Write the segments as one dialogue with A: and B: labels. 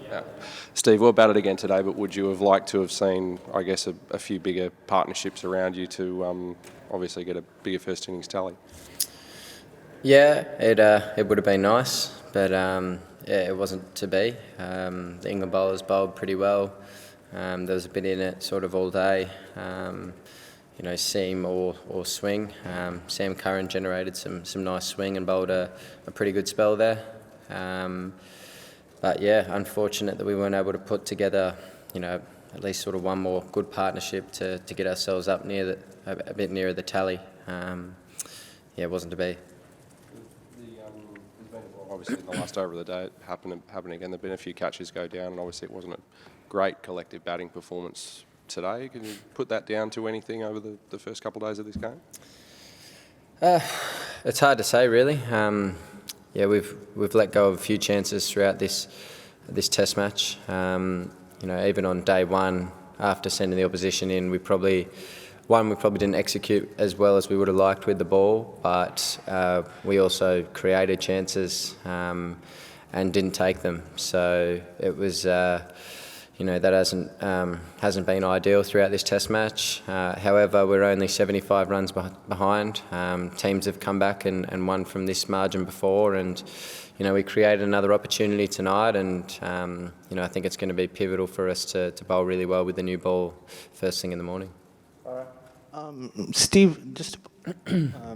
A: Yeah. Steve, what about it again today, but would you have liked to have seen, I guess, a few bigger partnerships around you to obviously get a bigger first innings tally?
B: Yeah, it would have been nice, but yeah, it wasn't to be. The England bowlers bowled pretty well. There was a bit in it sort of all day, seam or swing. Sam Curran generated some nice swing and bowled a pretty good spell there. But yeah, unfortunate that we weren't able to put together, at least sort of one more good partnership to get ourselves up a bit nearer the tally. Yeah, it wasn't to be.
A: Obviously, in the last over of the day, it happened again. There've been a few catches go down, and obviously, it wasn't a great collective batting performance today. Can you put that down to anything over the first couple of days of this game?
B: It's hard to say, really. Yeah, we've let go of a few chances throughout this Test match. Even on day one, after sending the opposition in, we probably didn't execute as well as we would have liked with the ball, but we also created chances and didn't take them. So it was, that hasn't been ideal throughout this Test match. However, we're only 75 runs behind. Teams have come back and won from this margin before, and we created another opportunity tonight, and I think it's going to be pivotal for us to bowl really well with the new ball first thing in the morning.
C: Steve, just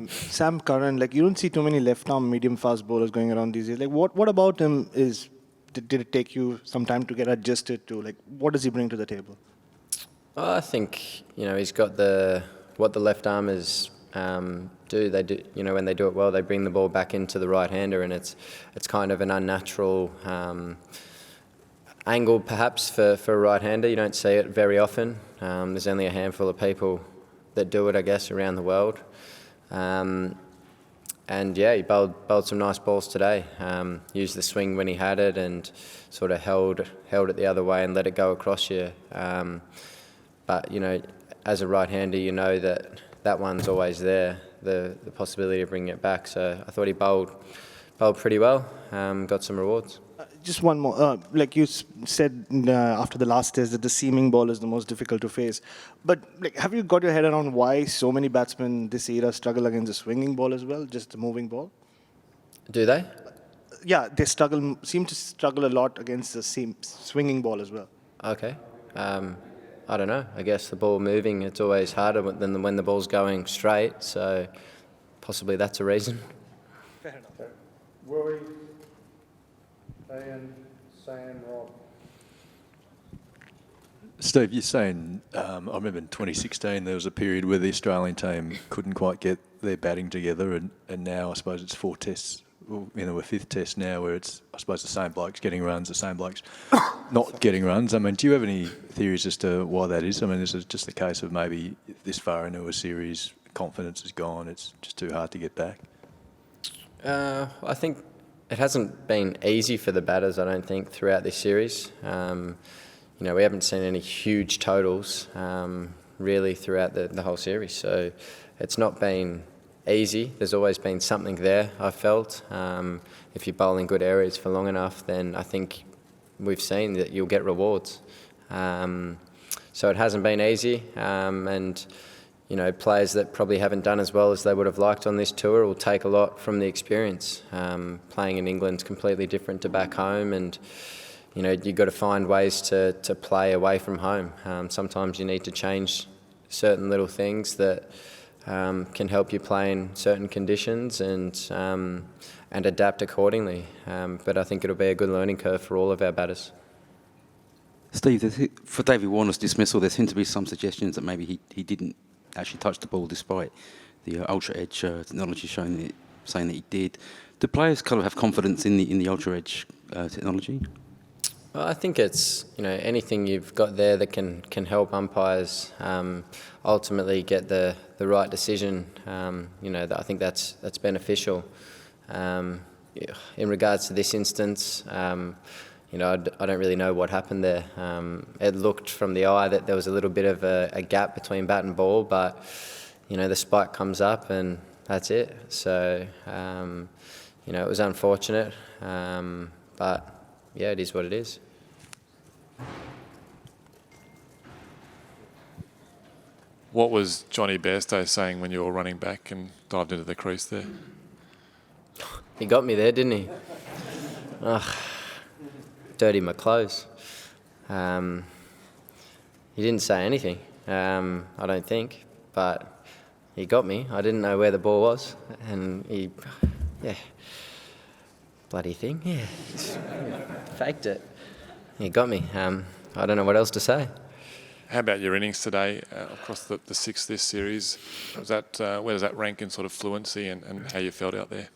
C: Sam Curran, you don't see too many left-arm medium-fast bowlers going around these days. What about him did it take you some time to get adjusted to? What does he bring to the table?
B: I think he's got what the left-armers do. They do, when they do it well, they bring the ball back into the right-hander, and it's kind of an unnatural angle perhaps for a right-hander. You don't see it very often. There's only a handful of people that do it, I guess, around the world. And yeah, he bowled some nice balls today. Used the swing when he had it and sort of held it the other way and let it go across you. But as a right-hander, that one's always there, the possibility of bringing it back. So I thought he bowled pretty well. Got some rewards.
C: Just one more. Like you said after the last test that the seaming ball is the most difficult to face. But have you got your head around why so many batsmen this era struggle against the swinging ball as well, just the moving ball?
B: Do they?
C: Yeah, they seem to struggle a lot against the swinging ball as well.
B: Okay. I don't know. I guess the ball moving, it's always harder than when the ball's going straight. So possibly that's a reason.
C: Fair enough.
D: Rory, Ian, Sam, Rob.
E: Steve, you're saying, I remember in 2016 there was a period where the Australian team couldn't quite get their batting together, and now I suppose it's 4 tests, we're 5th test now where it's, I suppose, the same blokes getting runs, the same blokes not getting runs. I mean, do you have any theories as to why that is? I mean, is it just a case of maybe this far into a series, confidence is gone, it's just too hard to get back?
B: I think it hasn't been easy for the batters, I don't think, throughout this series. We haven't seen any huge totals really throughout the whole series, so it's not been easy. There's always been something there, I felt. If you bowl in good areas for long enough, then I think we've seen that you'll get rewards. So it hasn't been easy, and players that probably haven't done as well as they would have liked on this tour will take a lot from the experience. Playing in England's completely different to back home, and you've got to find ways to play away from home. Sometimes you need to change certain little things that can help you play in certain conditions and adapt accordingly. But I think it'll be a good learning curve for all of our batters.
F: Steve, for David Warner's dismissal, there seemed to be some suggestions that maybe he didn't actually touch the ball despite the ultra edge technology saying that he did. Do players kind of have confidence in the ultra edge technology?
B: Well, I think it's anything you've got there that can help umpires ultimately get the right decision. That I think that's beneficial. In regards to this instance, I don't really know what happened there. It looked from the eye that there was a little bit of a gap between bat and ball, but the spike comes up and that's it. So it was unfortunate, but yeah, it is what it is.
G: What was Johnny Bairstow saying when you were running back and dived into the crease there?
B: He got me there, didn't he? Ugh, dirty my clothes. He didn't say anything, I don't think, but he got me. I didn't know where the ball was, and bloody thing, faked it. He got me. I don't know what else to say.
G: How about your innings today across the six this series? Was that where does that rank in sort of fluency and how you felt out there?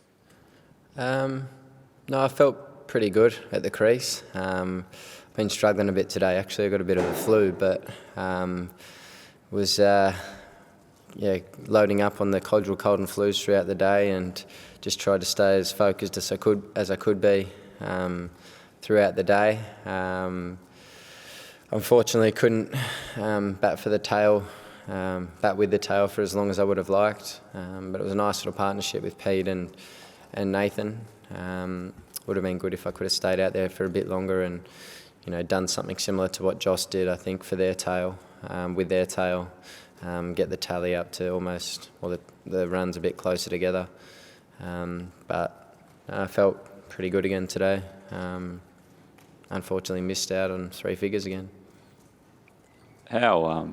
B: No, I felt pretty good at the crease. Been struggling a bit today. Actually, I got a bit of a flu, but was loading up on the Codral cold and flus throughout the day, and just tried to stay as focused as I could be throughout the day. Unfortunately, couldn't bat with the tail for as long as I would have liked. But it was a nice little partnership with Pete and Nathan. Would have been good if I could have stayed out there for a bit longer and done something similar to what Joss did, I think, for their tail, with their tail, get the tally up to almost, the runs a bit closer together. But I felt pretty good again today. Unfortunately missed out on 3 figures again.
H: How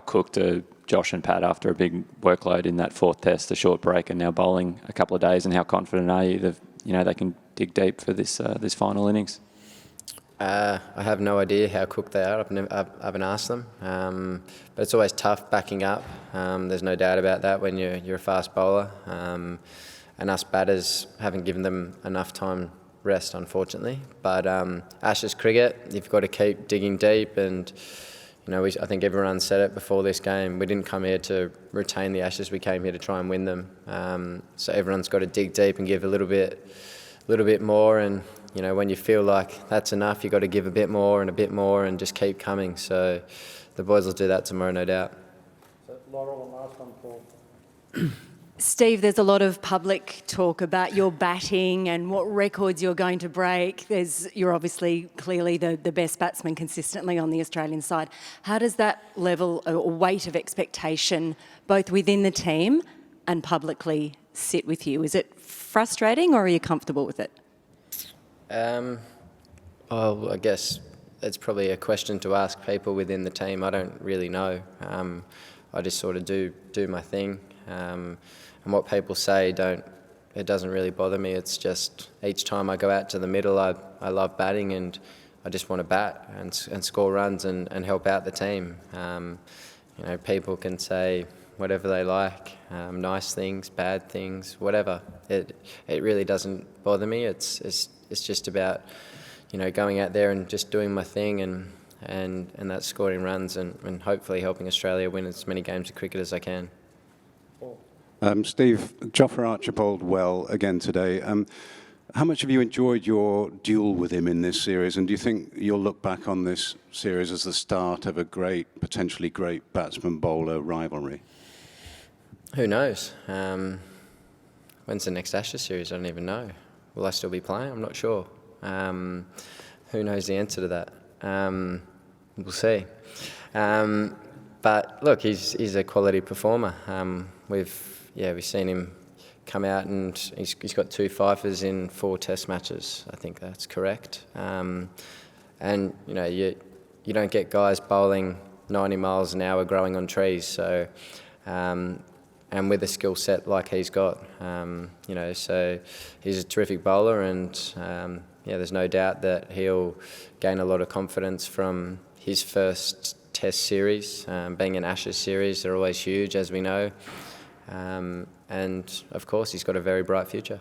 H: cooked are Josh and Pat after a big workload in that 4th test, a short break, and now bowling a couple of days? And how confident are you that they can dig deep for this final innings?
B: I have no idea how cooked they are. I haven't asked them, but it's always tough backing up. There's no doubt about that when you're a fast bowler, and us batters haven't given them enough time rest, unfortunately. But Ashes cricket, you've got to keep digging deep, and I think everyone said it before this game. We didn't come here to retain the Ashes. We came here to try and win them. So everyone's got to dig deep and give a little bit more. And when you feel like that's enough, you've got to give a bit more and just keep coming. So the boys will do that tomorrow, no doubt.
D: So Laurel, last one, Paul.
I: Steve, there's a lot of public talk about your batting and what records you're going to break. You're obviously clearly the best batsman consistently on the Australian side. How does that level or weight of expectation, both within the team and publicly, sit with you? Is it frustrating or are you comfortable with it?
B: I guess it's probably a question to ask people within the team. I don't really know. I just sort of do my thing. And what people say it doesn't really bother me. It's just each time I go out to the middle, I love batting and I just want to bat and score runs and help out the team. People can say whatever they like, nice things, bad things, whatever. It really doesn't bother me. It's just about going out there and just doing my thing and that's scoring runs and hopefully helping Australia win as many games of cricket as I can.
J: Steve, Jofra Archer bowled well again today. How much have you enjoyed your duel with him in this series, and do you think you'll look back on this series as the start of a potentially great batsman-bowler rivalry?
B: Who knows? When's the next Ashes series? I don't even know. Will I still be playing? I'm not sure. Who knows the answer to that? We'll see. But look, he's a quality performer. We've seen him come out and he's got 2 fifers in 4 test matches. I think that's correct. And you don't get guys bowling 90 miles an hour growing on trees. So, and with a skill set like he's got, so he's a terrific bowler, and there's no doubt that he'll gain a lot of confidence from his first test series. Being an Ashes series, they're always huge, as we know. And of course, he's got a very bright future.